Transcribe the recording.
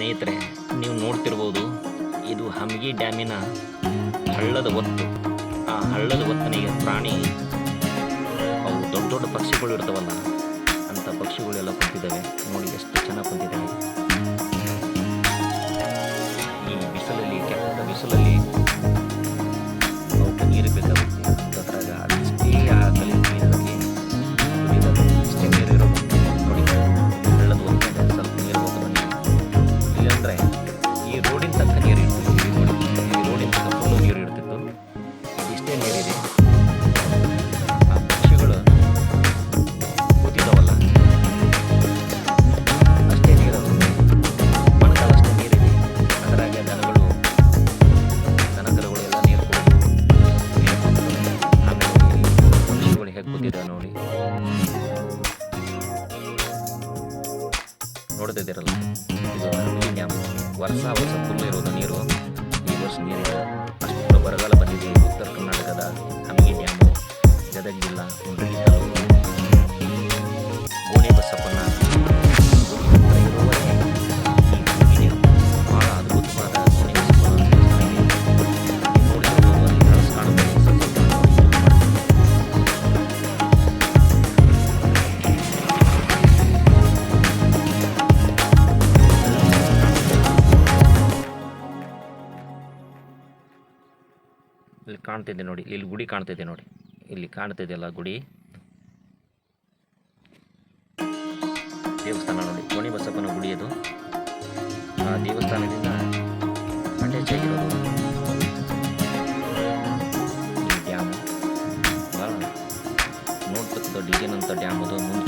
ಸ್ನೇಹಿತರೆ, ನೀವು ನೋಡ್ತಿರ್ಬೋದು, ಇದು ಹಮಗಿ ಡ್ಯಾಮಿನ ಹಳ್ಳದ ಒತ್ತು. ಆ ಹಳ್ಳದ ಒತ್ತನಿಗೆ ಪ್ರಾಣಿ, ಅವು ದೊಡ್ಡ ದೊಡ್ಡ ಪಕ್ಷಿಗಳು ಇರ್ತಾವಲ್ಲ, ಅಂಥ ಪಕ್ಷಿಗಳೆಲ್ಲ ಕುಂತಿದ್ದಾವೆ. ನೋಡಿ ಎಷ್ಟು ಚೆನ್ನಾಗಿ ಕುಂತಿದ್ದಾವೆ. ಈ ಬಿಸಿಲಲ್ಲಿ, ಕೆಟ್ಟ ಬಿಸಿಲಲ್ಲಿ ಅವಕ್ಕೆ ನೀರು ಬೇಕಾಗುತ್ತೆ. ಅಂತದ್ರಾಗ ಅಷ್ಟೇ ಆಗಲಿ ನೀರಲ್ಲಿ ಇಷ್ಟೇ ನೀರು ಇರೋದು. ನೋಡಿ, ಹಳ್ಳದ ಒತ್ತಿನ ಸ್ವಲ್ಪ ನೀರು ಹೋಗೋದು. ಇಲ್ಲಾಂದರೆ ಈ ರೋಡಿನ ತನಕ ನೀರು ಇರ್ತಿತ್ತು. ನೋಡಿ, ಈ ರೋಡಿನ ತನಕ ಫುಲ್ಲು ನೀರು ಇರ್ತಿತ್ತು. ಇಷ್ಟೇ ನೀರಿದೆ. ಆ ಪಕ್ಷಿಗಳು ಕೂತಿದ್ದಾವಲ್ಲ, ಅಷ್ಟೇ ನೀರು, ಮಣಕಾಲ ಅಷ್ಟೇ ನೀರಿದೆ. ಅದರಾಗೆ ದನಕರುಗಳು ಎಲ್ಲ ನೀರು ಕುಡಿದು ಆಮೇಲೆ ಪಕ್ಷಿಗಳು ಹೇಗೆ ಕೂತಿದ್ದಾವೆ ನೋಡಿ, ನೋಡ್ತಿದ್ದೀರಲ್ಲ. ಇದು ಹಮಗಿ ಡ್ಯಾಮ್ ವರ್ಷ ಫುಲ್ ಇರೋದು ನೀರು. ಈ ವರ್ಷ ನೀರಿಲ್ಲ, ಅಷ್ಟು ಬರಗಾಲ ಬಂದಿದೆ. ಉತ್ತರ ಕರ್ನಾಟಕದ ಹಮಗಿ ಡ್ಯಾಮು, ಗದಗ ಜಿಲ್ಲಾ, ಮುಂಡರಗಿ ತಾಲೂಕು, ಗೋಣಿ ಬಸಪ್ಪನ ಗುಡಿ ಹತ್ರ ಇರುವವರೆಗೆ ಈ ಹಮಗಿ ಡ್ಯಾಮ್ ಭಾಳ ಅದ್ಭುತವಾದ ಗೋಣಿ ಬಸಪ್ಪನ ದೇವಸ್ಥಾನ ಇದೆ. ನೀವು ನೋಡಿರ್ಬೋದು, ಅಲ್ಲಿ ಕಳಸ ಕಾಣುತ್ತದೆ. ಇಲ್ಲಿ ಕಾಣ್ತಿದೆ ನೋಡಿ, ಇಲ್ಲಿ ಗುಡಿ ಕಾಣ್ತಿದೆ ನೋಡಿ, ಇಲ್ಲಿ ಕಾಣ್ತಿದೆಯಲ್ಲ ಗುಡಿ, ದೇವಸ್ಥಾನ ನೋಡಿ, ಗೋಣಿ ಬಸಪ್ಪನ ಗುಡಿ ಅದು. ಆ ದೇವಸ್ಥಾನದಿಂದ ಅಟ್ಯಾಚ್ ಆಗಿರೋದು ಈ ಡ್ಯಾಮು. ಭಾಳ ನೋಡ್ತಕ್ಕಂಥ ಡಿಸೈನ್ ಅಂತ ಡ್ಯಾಮ್ ಅದು. ಮುಂದೆ